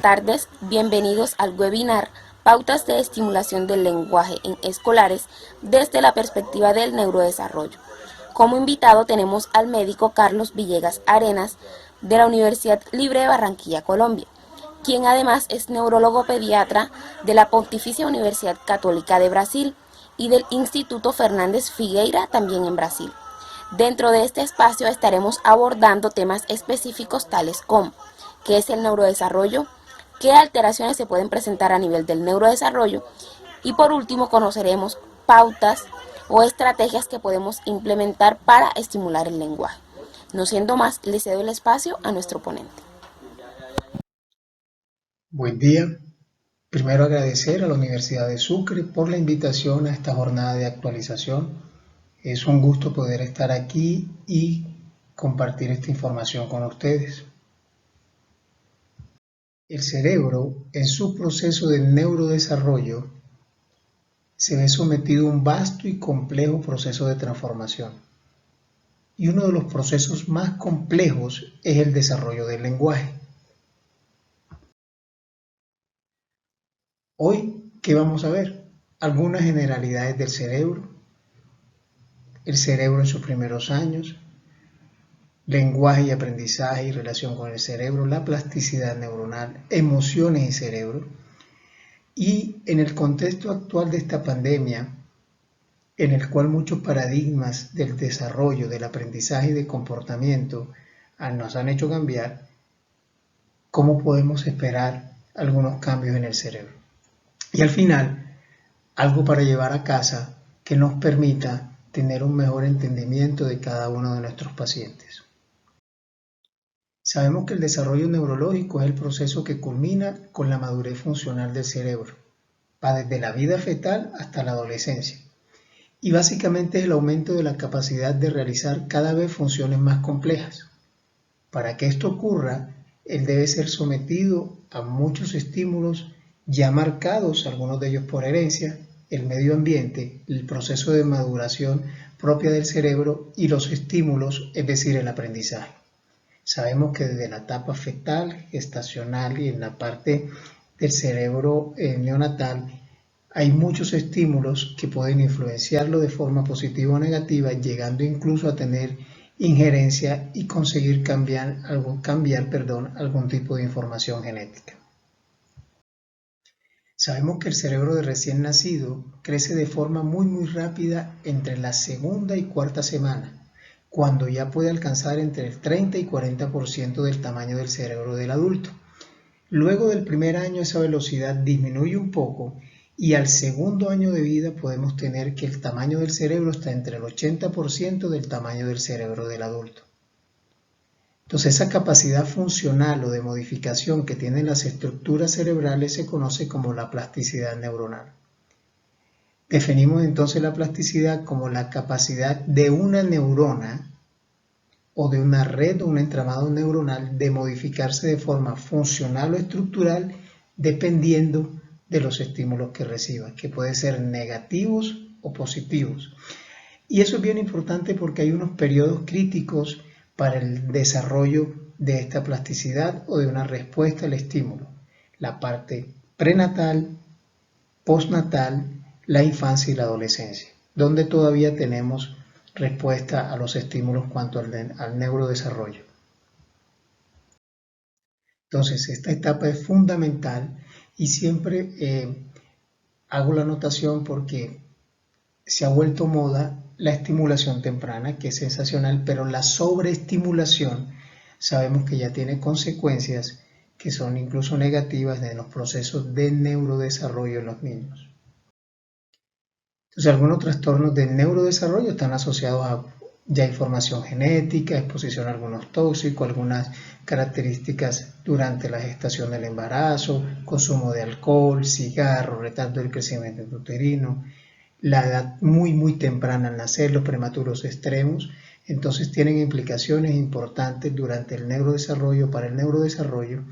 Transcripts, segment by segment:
tardes, bienvenidos al webinar Pautas de estimulación del lenguaje en escolares desde la perspectiva del neurodesarrollo. Como invitado tenemos al médico Carlos Villegas Arenas de la Universidad Libre de Barranquilla, Colombia, quien además es neurólogo pediatra de la Pontificia Universidad Católica de Brasil y del Instituto Fernández Figueira, también en Brasil. Dentro de este espacio estaremos abordando temas específicos tales como qué es el neurodesarrollo, qué alteraciones se pueden presentar a nivel del neurodesarrollo y por último conoceremos pautas o estrategias que podemos implementar para estimular el lenguaje. No siendo más, le cedo el espacio a nuestro ponente. Buen día. Primero agradecer a la Universidad de Sucre por la invitación a esta jornada de actualización. Es un gusto poder estar aquí y compartir esta información con ustedes. El cerebro, en su proceso de neurodesarrollo, se ve sometido a un vasto y complejo proceso de transformación. Y uno de los procesos más complejos es el desarrollo del lenguaje. Hoy, ¿qué vamos a ver? Algunas generalidades del cerebro, el cerebro en sus primeros años, lenguaje y aprendizaje y relación con el cerebro, la plasticidad neuronal, emociones y cerebro. Y en el contexto actual de esta pandemia, en el cual muchos paradigmas del desarrollo, del aprendizaje y del comportamiento nos han hecho cambiar, ¿cómo podemos esperar algunos cambios en el cerebro? Y al final, algo para llevar a casa que nos permita tener un mejor entendimiento de cada uno de nuestros pacientes. Sabemos que el desarrollo neurológico es el proceso que culmina con la madurez funcional del cerebro. Va desde la vida fetal hasta la adolescencia. Y básicamente es el aumento de la capacidad de realizar cada vez funciones más complejas. Para que esto ocurra, él debe ser sometido a muchos estímulos ya marcados, algunos de ellos por herencia, el medio ambiente, el proceso de maduración propia del cerebro y los estímulos, es decir, el aprendizaje. Sabemos que desde la etapa fetal, gestacional y en la parte del cerebro neonatal hay muchos estímulos que pueden influenciarlo de forma positiva o negativa, llegando incluso a tener injerencia y conseguir cambiar algún tipo de información genética. Sabemos que el cerebro de recién nacido crece de forma muy rápida entre la segunda y cuarta semana, cuando ya puede alcanzar entre el 30 y 40% del tamaño del cerebro del adulto. Luego del primer año esa velocidad disminuye un poco y al segundo año de vida podemos tener que el tamaño del cerebro está entre el 80% del tamaño del cerebro del adulto. Entonces esa capacidad funcional o de modificación que tienen las estructuras cerebrales se conoce como la plasticidad neuronal. Definimos entonces la plasticidad como la capacidad de una neurona o de una red o un entramado neuronal de modificarse de forma funcional o estructural dependiendo de los estímulos que reciba, que pueden ser negativos o positivos. Y eso es bien importante porque hay unos periodos críticos para el desarrollo de esta plasticidad o de una respuesta al estímulo. La parte prenatal, postnatal, la infancia y la adolescencia, donde todavía tenemos respuesta a los estímulos cuanto al neurodesarrollo. Entonces, esta etapa es fundamental y siempre hago la anotación porque se ha vuelto moda la estimulación temprana, que es sensacional, pero la sobreestimulación sabemos que ya tiene consecuencias que son incluso negativas en los procesos de neurodesarrollo en los niños. Entonces, algunos trastornos del neurodesarrollo están asociados a ya información genética, exposición a algunos tóxicos, algunas características durante la gestación del embarazo, consumo de alcohol, cigarro, retardo del crecimiento uterino, la edad muy temprana al nacer, los prematuros extremos, entonces tienen implicaciones importantes durante el neurodesarrollo, para el neurodesarrollo,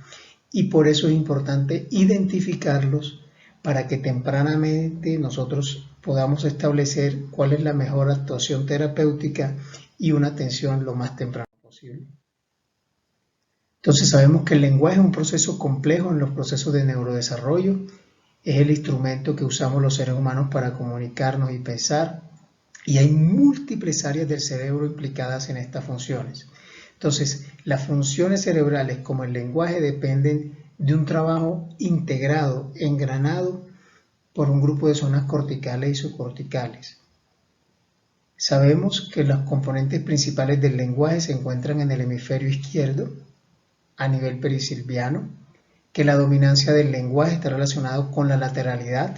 y por eso es importante identificarlos para que tempranamente nosotros podamos establecer cuál es la mejor actuación terapéutica y una atención lo más temprano posible. Entonces sabemos que el lenguaje es un proceso complejo en los procesos de neurodesarrollo, es el instrumento que usamos los seres humanos para comunicarnos y pensar, y hay múltiples áreas del cerebro implicadas en estas funciones. Entonces, las funciones cerebrales como el lenguaje dependen de un trabajo integrado, engranado por un grupo de zonas corticales y subcorticales. Sabemos que los componentes principales del lenguaje se encuentran en el hemisferio izquierdo, a nivel perisilviano, que la dominancia del lenguaje está relacionado con la lateralidad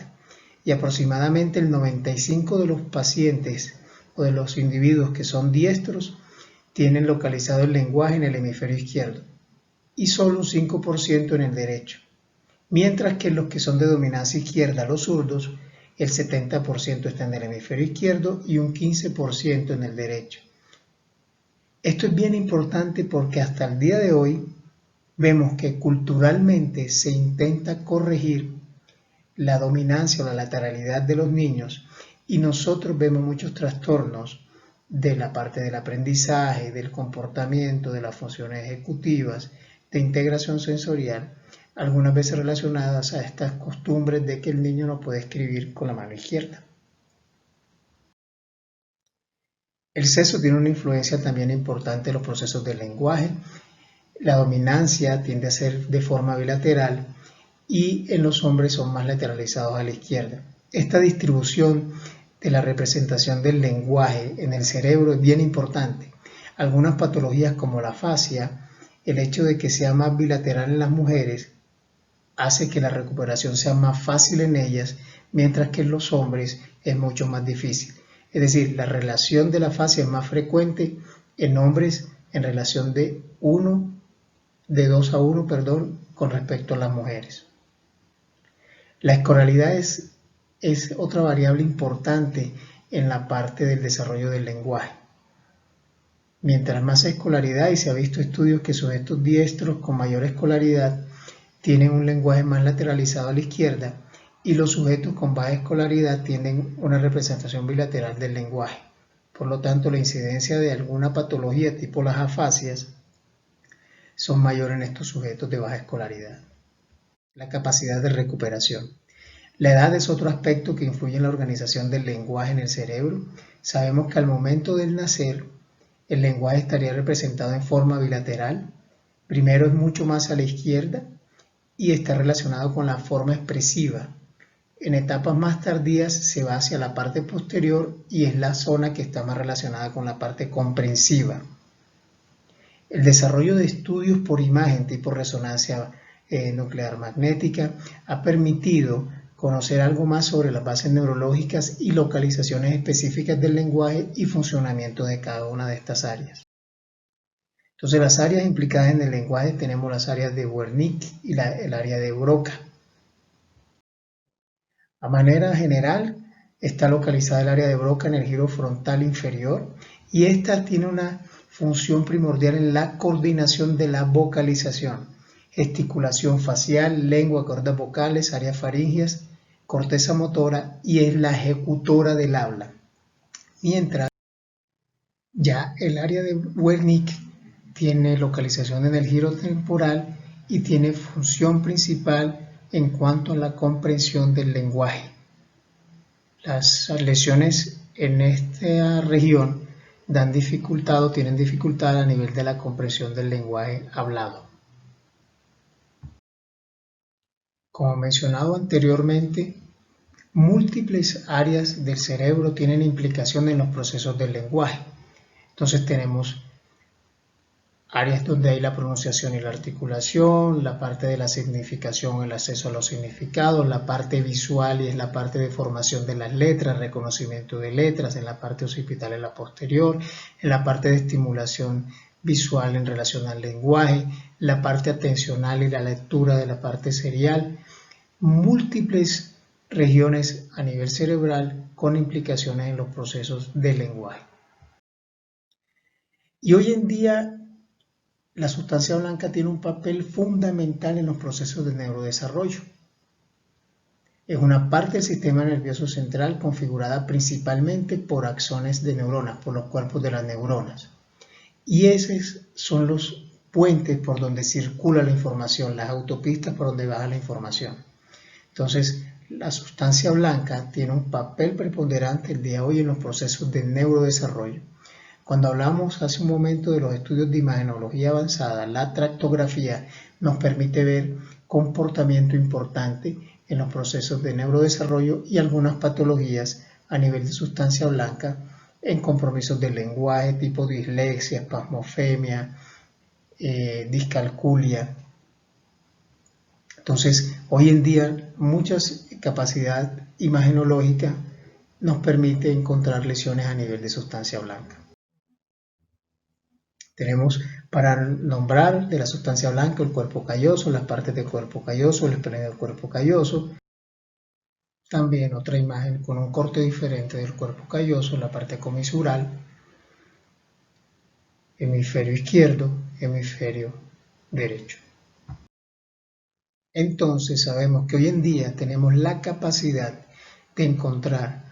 y aproximadamente el 95% de los pacientes o de los individuos que son diestros tienen localizado el lenguaje en el hemisferio izquierdo y solo un 5% en el derecho, mientras que los que son de dominancia izquierda, los zurdos, el 70% está en el hemisferio izquierdo y un 15% en el derecho. Esto es bien importante porque hasta el día de hoy vemos que culturalmente se intenta corregir la dominancia o la lateralidad de los niños y nosotros vemos muchos trastornos de la parte del aprendizaje, del comportamiento, de las funciones ejecutivas, de integración sensorial, algunas veces relacionadas a estas costumbres de que el niño no puede escribir con la mano izquierda. El sexo tiene una influencia también importante en los procesos del lenguaje. La dominancia tiende a ser de forma bilateral y en los hombres son más lateralizados a la izquierda. Esta distribución de la representación del lenguaje en el cerebro es bien importante. Algunas patologías como la afasia, el hecho de que sea más bilateral en las mujeres, hace que la recuperación sea más fácil en ellas, mientras que en los hombres es mucho más difícil. Es decir, la relación de la afasia es más frecuente en hombres en relación de 2 a 1, con respecto a las mujeres. La escolaridad es otra variable importante en la parte del desarrollo del lenguaje. Mientras más escolaridad, y se ha visto estudios que sujetos diestros con mayor escolaridad tienen un lenguaje más lateralizado a la izquierda y los sujetos con baja escolaridad tienen una representación bilateral del lenguaje. Por lo tanto, la incidencia de alguna patología tipo las afasias son mayores en estos sujetos de baja escolaridad. La capacidad de recuperación. La edad es otro aspecto que influye en la organización del lenguaje en el cerebro. Sabemos que al momento del nacer, el lenguaje estaría representado en forma bilateral. Primero es mucho más a la izquierda y está relacionado con la forma expresiva. En etapas más tardías se va hacia la parte posterior y es la zona que está más relacionada con la parte comprensiva. El desarrollo de estudios por imagen tipo resonancia nuclear magnética ha permitido conocer algo más sobre las bases neurológicas y localizaciones específicas del lenguaje y funcionamiento de cada una de estas áreas. Entonces, las áreas implicadas en el lenguaje tenemos las áreas de Wernicke y el área de Broca. A manera general, está localizada el área de Broca en el giro frontal inferior y esta tiene una función primordial en la coordinación de la vocalización, gesticulación facial, lengua, cuerdas vocales, áreas faríngeas, corteza motora y es la ejecutora del habla. Mientras ya el área de Wernicke tiene localización en el giro temporal y tiene función principal en cuanto a la comprensión del lenguaje. Las lesiones en esta región dan dificultad o tienen dificultad a nivel de la comprensión del lenguaje hablado. Como mencionado anteriormente, múltiples áreas del cerebro tienen implicación en los procesos del lenguaje. Entonces tenemos áreas donde hay la pronunciación y la articulación, la parte de la significación, el acceso a los significados, la parte visual y es la parte de formación de las letras, reconocimiento de letras, en la parte occipital en la posterior, en la parte de estimulación visual en relación al lenguaje, la parte atencional y la lectura de la parte serial, múltiples regiones a nivel cerebral con implicaciones en los procesos del lenguaje. Y hoy en día la sustancia blanca tiene un papel fundamental en los procesos de neurodesarrollo. Es una parte del sistema nervioso central configurada principalmente por axones de neuronas, por los cuerpos de las neuronas. Y esos son los puentes por donde circula la información, las autopistas por donde baja la información. Entonces, la sustancia blanca tiene un papel preponderante el día de hoy en los procesos de neurodesarrollo. Cuando hablamos hace un momento de los estudios de imagenología avanzada, la tractografía nos permite ver comportamiento importante en los procesos de neurodesarrollo y algunas patologías a nivel de sustancia blanca en compromisos del lenguaje tipo dislexia, espasmofemia, discalculia. Entonces, hoy en día muchas capacidades imagenológicas nos permiten encontrar lesiones a nivel de sustancia blanca. Tenemos para nombrar de la sustancia blanca el cuerpo calloso, las partes del cuerpo calloso, el esplenio del cuerpo calloso. También otra imagen con un corte diferente del cuerpo calloso, la parte comisural, hemisferio izquierdo, hemisferio derecho. Entonces sabemos que hoy en día tenemos la capacidad de encontrar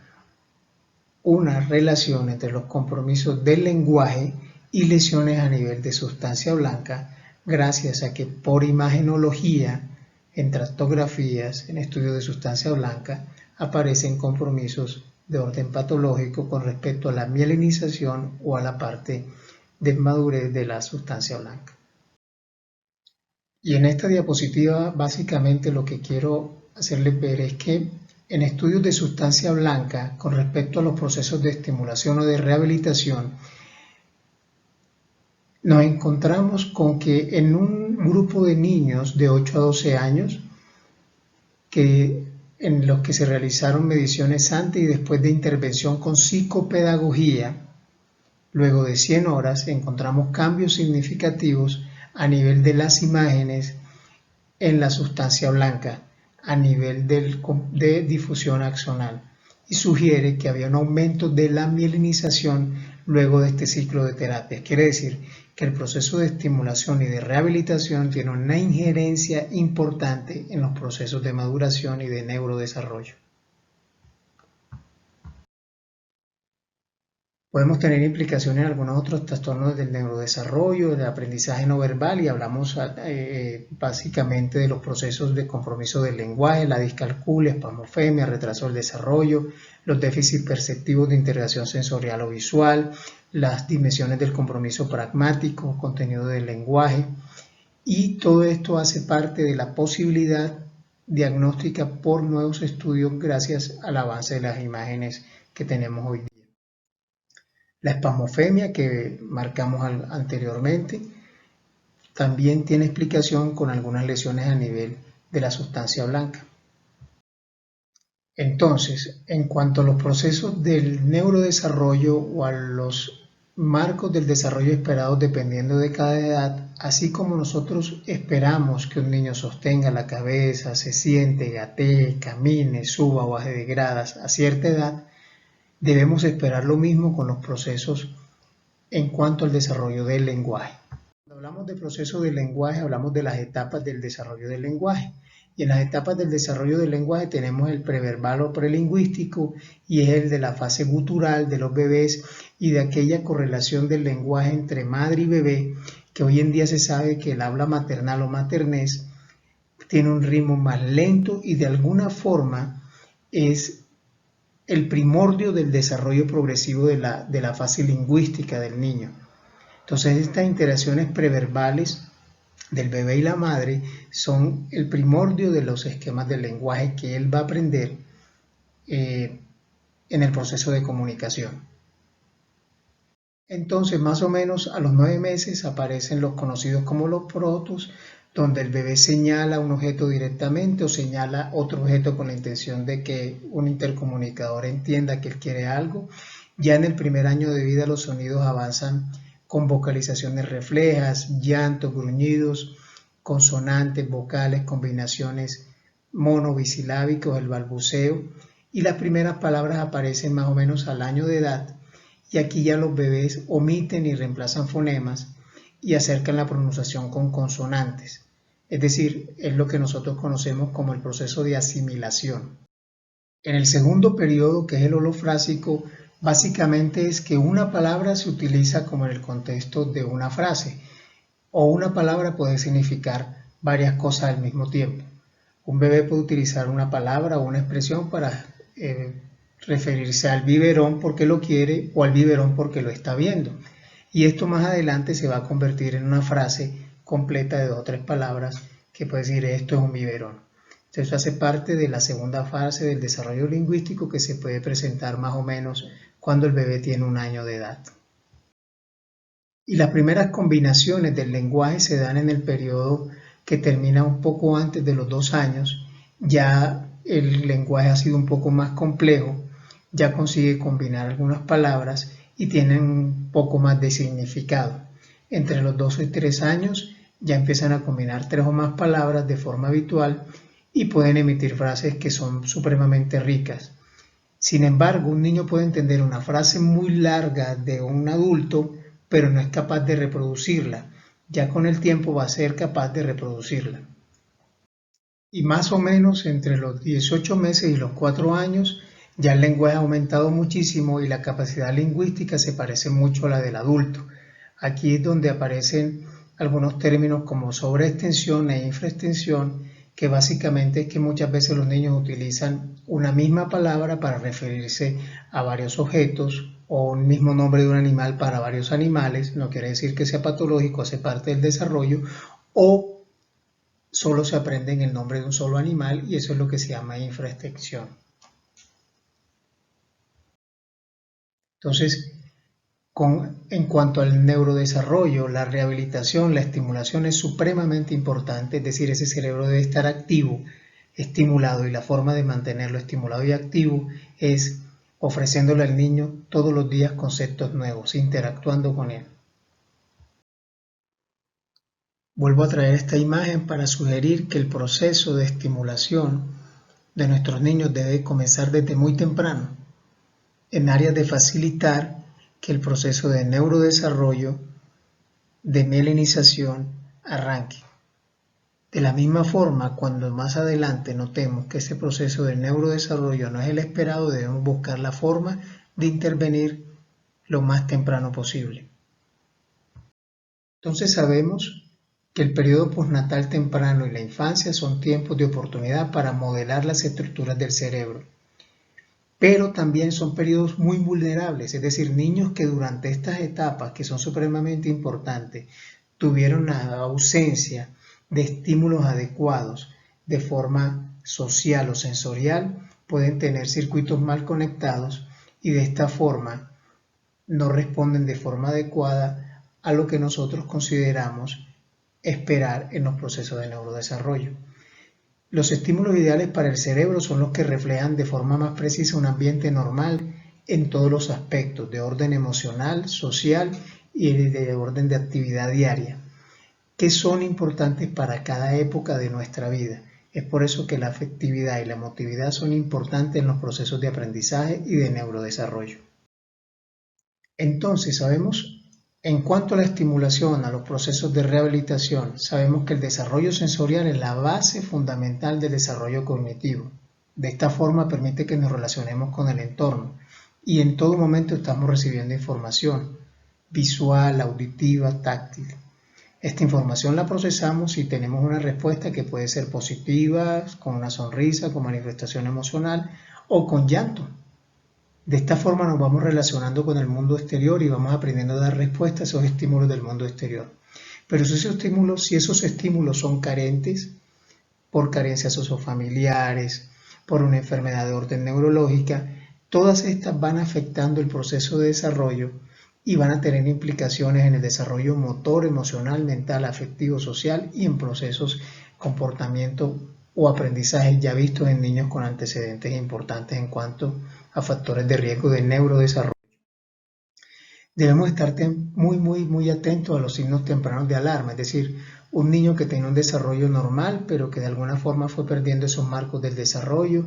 una relación entre los compromisos del lenguaje y lesiones a nivel de sustancia blanca, gracias a que por imagenología, en tractografías, en estudios de sustancia blanca, aparecen compromisos de orden patológico con respecto a la mielinización o a la parte de madurez de la sustancia blanca. Y en esta diapositiva básicamente lo que quiero hacerles ver es que en estudios de sustancia blanca con respecto a los procesos de estimulación o de rehabilitación, nos encontramos con que en un grupo de niños de 8 a 12 años, en los que se realizaron mediciones antes y después de intervención con psicopedagogía, luego de 100 horas encontramos cambios significativos a nivel de las imágenes en la sustancia blanca, a nivel de difusión axonal, y sugiere que había un aumento de la mielinización luego de este ciclo de terapias. Quiere decir que el proceso de estimulación y de rehabilitación tiene una injerencia importante en los procesos de maduración y de neurodesarrollo. Podemos tener implicaciones en algunos otros trastornos del neurodesarrollo, del aprendizaje no verbal, y hablamos básicamente de los procesos de compromiso del lenguaje, la discalculia, espasmofemia, retraso del desarrollo, los déficits perceptivos de integración sensorial o visual, las dimensiones del compromiso pragmático, contenido del lenguaje, y todo esto hace parte de la posibilidad diagnóstica por nuevos estudios gracias al avance de las imágenes que tenemos hoy día. La espasmofemia que marcamos anteriormente también tiene explicación con algunas lesiones a nivel de la sustancia blanca. Entonces, en cuanto a los procesos del neurodesarrollo o a los marcos del desarrollo esperados dependiendo de cada edad, así como nosotros esperamos que un niño sostenga la cabeza, se siente, gatee, camine, suba o baje de gradas a cierta edad, debemos esperar lo mismo con los procesos en cuanto al desarrollo del lenguaje. Cuando hablamos de procesos del lenguaje, hablamos de las etapas del desarrollo del lenguaje. Y en las etapas del desarrollo del lenguaje tenemos el preverbal o prelingüístico, y es el de la fase gutural de los bebés y de aquella correlación del lenguaje entre madre y bebé, que hoy en día se sabe que el habla maternal o maternés tiene un ritmo más lento y de alguna forma es el primordio del desarrollo progresivo de la fase lingüística del niño. Entonces estas interacciones preverbales del bebé y la madre son el primordio de los esquemas del lenguaje que él va a aprender en el proceso de comunicación. Entonces más o menos a los 9 meses aparecen los conocidos como los protos, donde el bebé señala un objeto directamente o señala otro objeto con la intención de que un intercomunicador entienda que él quiere algo. Ya en el primer año de vida los sonidos avanzan con vocalizaciones reflejas, llantos, gruñidos, consonantes, vocales, combinaciones monovisilábicos, el balbuceo, y las primeras palabras aparecen más o menos al año de edad, y aquí ya los bebés omiten y reemplazan fonemas y acercan la pronunciación con consonantes. Es decir, es lo que nosotros conocemos como el proceso de asimilación. En el segundo periodo, que es el holofrásico, básicamente es que una palabra se utiliza como en el contexto de una frase. o una palabra puede significar varias cosas al mismo tiempo. Un bebé puede utilizar una palabra o una expresión para referirse al biberón porque lo quiere o al biberón porque lo está viendo. Y esto más adelante se va a convertir en una frase completa de 2 o 3 palabras que puede decir esto es un biberón. Entonces hace parte de la segunda fase del desarrollo lingüístico que se puede presentar más o menos cuando el bebé tiene 1 año de edad. Y las primeras combinaciones del lenguaje se dan en el periodo que termina un poco antes de los 2 años. Ya el lenguaje ha sido un poco más complejo, ya consigue combinar algunas palabras y tienen un poco más de significado. Entre los 2 y 3 años ya empiezan a combinar 3 o más palabras de forma habitual y pueden emitir frases que son supremamente ricas. Sin embargo, un niño puede entender una frase muy larga de un adulto, pero no es capaz de reproducirla. Ya con el tiempo va a ser capaz de reproducirla. Y más o menos entre los 18 meses y los 4 años, ya el lenguaje ha aumentado muchísimo y la capacidad lingüística se parece mucho a la del adulto. Aquí es donde aparecen algunos términos como sobreextensión e infraextensión, que básicamente es que muchas veces los niños utilizan una misma palabra para referirse a varios objetos o un mismo nombre de un animal para varios animales. No quiere decir que sea patológico, hace parte del desarrollo, o solo se aprende en el nombre de un solo animal y eso es lo que se llama infraextensión. Entonces, en cuanto al neurodesarrollo, la rehabilitación, la estimulación es supremamente importante, es decir, ese cerebro debe estar activo, estimulado, y la forma de mantenerlo estimulado y activo es ofreciéndole al niño todos los días conceptos nuevos, interactuando con él. Vuelvo a traer esta imagen para sugerir que el proceso de estimulación de nuestros niños debe comenzar desde muy temprano, en áreas de facilitar que el proceso de neurodesarrollo, de mielinización, arranque. De la misma forma, cuando más adelante notemos que ese proceso de neurodesarrollo no es el esperado, debemos buscar la forma de intervenir lo más temprano posible. Entonces sabemos que el periodo postnatal temprano y la infancia son tiempos de oportunidad para modelar las estructuras del cerebro. Pero también son periodos muy vulnerables, es decir, niños que durante estas etapas, que son supremamente importantes, tuvieron la ausencia de estímulos adecuados de forma social o sensorial, pueden tener circuitos mal conectados y de esta forma no responden de forma adecuada a lo que nosotros consideramos esperar en los procesos de neurodesarrollo. Los estímulos ideales para el cerebro son los que reflejan de forma más precisa un ambiente normal en todos los aspectos, de orden emocional, social y de orden de actividad diaria, que son importantes para cada época de nuestra vida. Es por eso que la afectividad y la emotividad son importantes en los procesos de aprendizaje y de neurodesarrollo. Entonces, sabemos, en cuanto a la estimulación, a los procesos de rehabilitación, sabemos que el desarrollo sensorial es la base fundamental del desarrollo cognitivo. De esta forma permite que nos relacionemos con el entorno y en todo momento estamos recibiendo información visual, auditiva, táctil. Esta información la procesamos y tenemos una respuesta que puede ser positiva, con una sonrisa, con manifestación emocional o con llanto. De esta forma nos vamos relacionando con el mundo exterior y vamos aprendiendo a dar respuesta a esos estímulos del mundo exterior. Pero si esos estímulos son carentes, por carencias sociofamiliares, por una enfermedad de orden neurológica, todas estas van afectando el proceso de desarrollo y van a tener implicaciones en el desarrollo motor, emocional, mental, afectivo, social y en procesos comportamiento o aprendizaje ya vistos en niños con antecedentes importantes en cuanto a factores de riesgo de neurodesarrollo. Debemos estar muy atentos a los signos tempranos de alarma, es decir, un niño que tiene un desarrollo normal, pero que de alguna forma fue perdiendo esos marcos del desarrollo,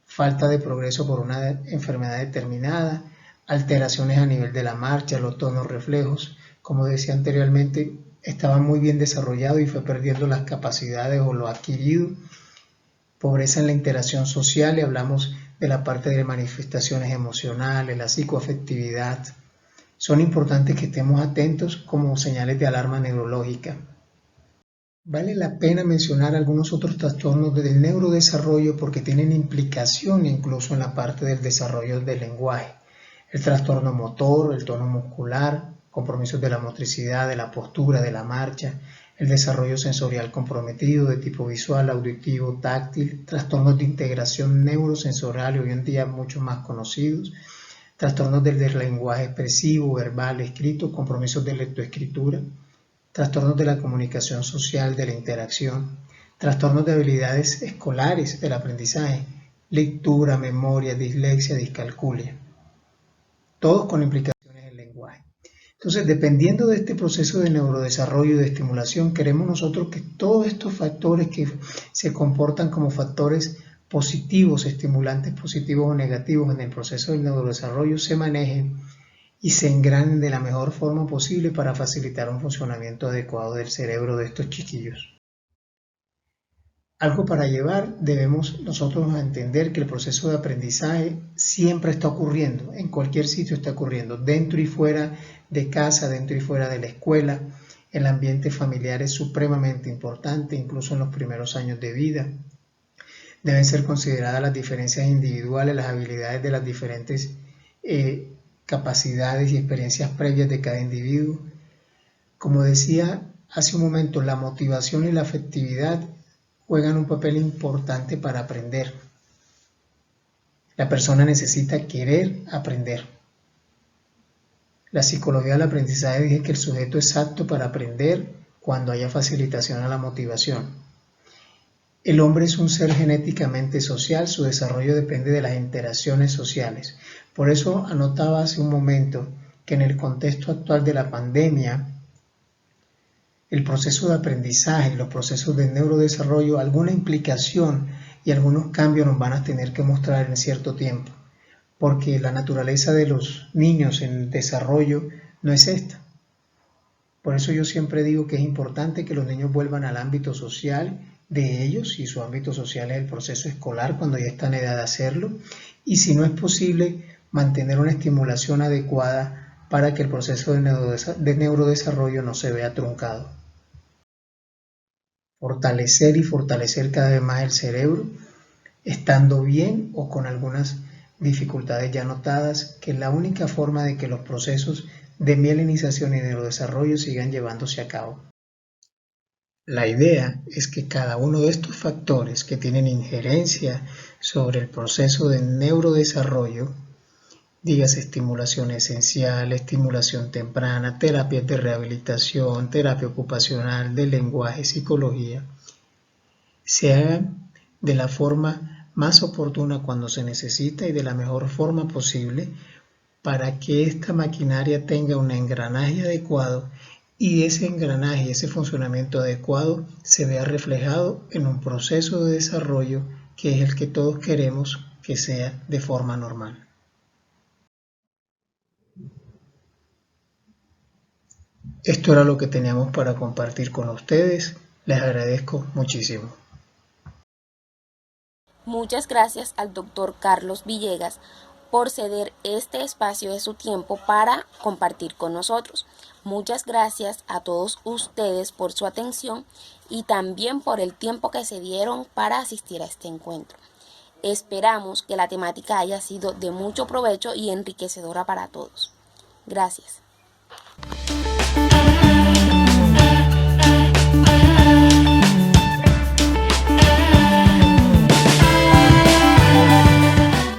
falta de progreso por una enfermedad determinada, alteraciones a nivel de la marcha, los tonos reflejos, como decía anteriormente, estaba muy bien desarrollado y fue perdiendo las capacidades o lo adquirido, pobreza en la interacción social, y hablamos de la parte de manifestaciones emocionales, la psicoafectividad, Son importantes que estemos atentos como señales de alarma neurológica. Vale la pena mencionar algunos otros trastornos del neurodesarrollo porque tienen implicación incluso en la parte del desarrollo del lenguaje. El trastorno motor, el tono muscular, compromisos de la motricidad, de la postura, de la marcha, el desarrollo sensorial comprometido de tipo visual, auditivo, táctil, trastornos de integración neurosensorial hoy en día mucho más conocidos, trastornos del lenguaje expresivo, verbal, escrito, compromisos de lectoescritura, trastornos de la comunicación social, de la interacción, trastornos de habilidades escolares del aprendizaje, lectura, memoria, dislexia, discalculia, todos con implicaciones en el lenguaje. Entonces, dependiendo de este proceso de neurodesarrollo y de estimulación, queremos nosotros que todos estos factores que se comportan como factores positivos, estimulantes positivos o negativos en el proceso del neurodesarrollo se manejen y se engranen de la mejor forma posible para facilitar un funcionamiento adecuado del cerebro de estos chiquillos. Algo para llevar, debemos nosotros entender que el proceso de aprendizaje siempre está ocurriendo, en cualquier sitio está ocurriendo, dentro y fuera de casa, dentro y fuera de la escuela. El ambiente familiar es supremamente importante, incluso en los primeros años de vida. Deben ser consideradas las diferencias individuales, las habilidades de las diferentes capacidades y experiencias previas de cada individuo. Como decía hace un momento, la motivación y la afectividad juegan un papel importante para aprender. La persona necesita querer aprender. La psicología del aprendizaje dice que el sujeto es apto para aprender cuando haya facilitación a la motivación. El hombre es un ser genéticamente social, su desarrollo depende de las interacciones sociales. Por eso anotaba hace un momento que en el contexto actual de la pandemia, el proceso de aprendizaje, los procesos de neurodesarrollo, alguna implicación y algunos cambios nos van a tener que mostrar en cierto tiempo, porque la naturaleza de los niños en desarrollo no es esta. Por eso yo siempre digo que es importante que los niños vuelvan al ámbito social de ellos, y su ámbito social es el proceso escolar cuando ya están en edad de hacerlo, y si no es posible, mantener una estimulación adecuada para que el proceso de neurodesarrollo no se vea truncado. Fortalecer y fortalecer cada vez más el cerebro, estando bien o con algunas dificultades ya notadas, que es la única forma de que los procesos de mielinización y neurodesarrollo sigan llevándose a cabo. La idea es que cada uno de estos factores que tienen injerencia sobre el proceso de neurodesarrollo, dígase estimulación esencial, estimulación temprana, terapias de rehabilitación, terapia ocupacional, de lenguaje, psicología, se hagan de la forma más oportuna cuando se necesita y de la mejor forma posible para que esta maquinaria tenga un engranaje adecuado y ese engranaje, ese funcionamiento adecuado se vea reflejado en un proceso de desarrollo que es el que todos queremos que sea de forma normal. Esto era lo que teníamos para compartir con ustedes. Les agradezco muchísimo. Muchas gracias al doctor Carlos Villegas por ceder este espacio de su tiempo para compartir con nosotros. Muchas gracias a todos ustedes por su atención y también por el tiempo que se dieron para asistir a este encuentro. Esperamos que la temática haya sido de mucho provecho y enriquecedora para todos. Gracias.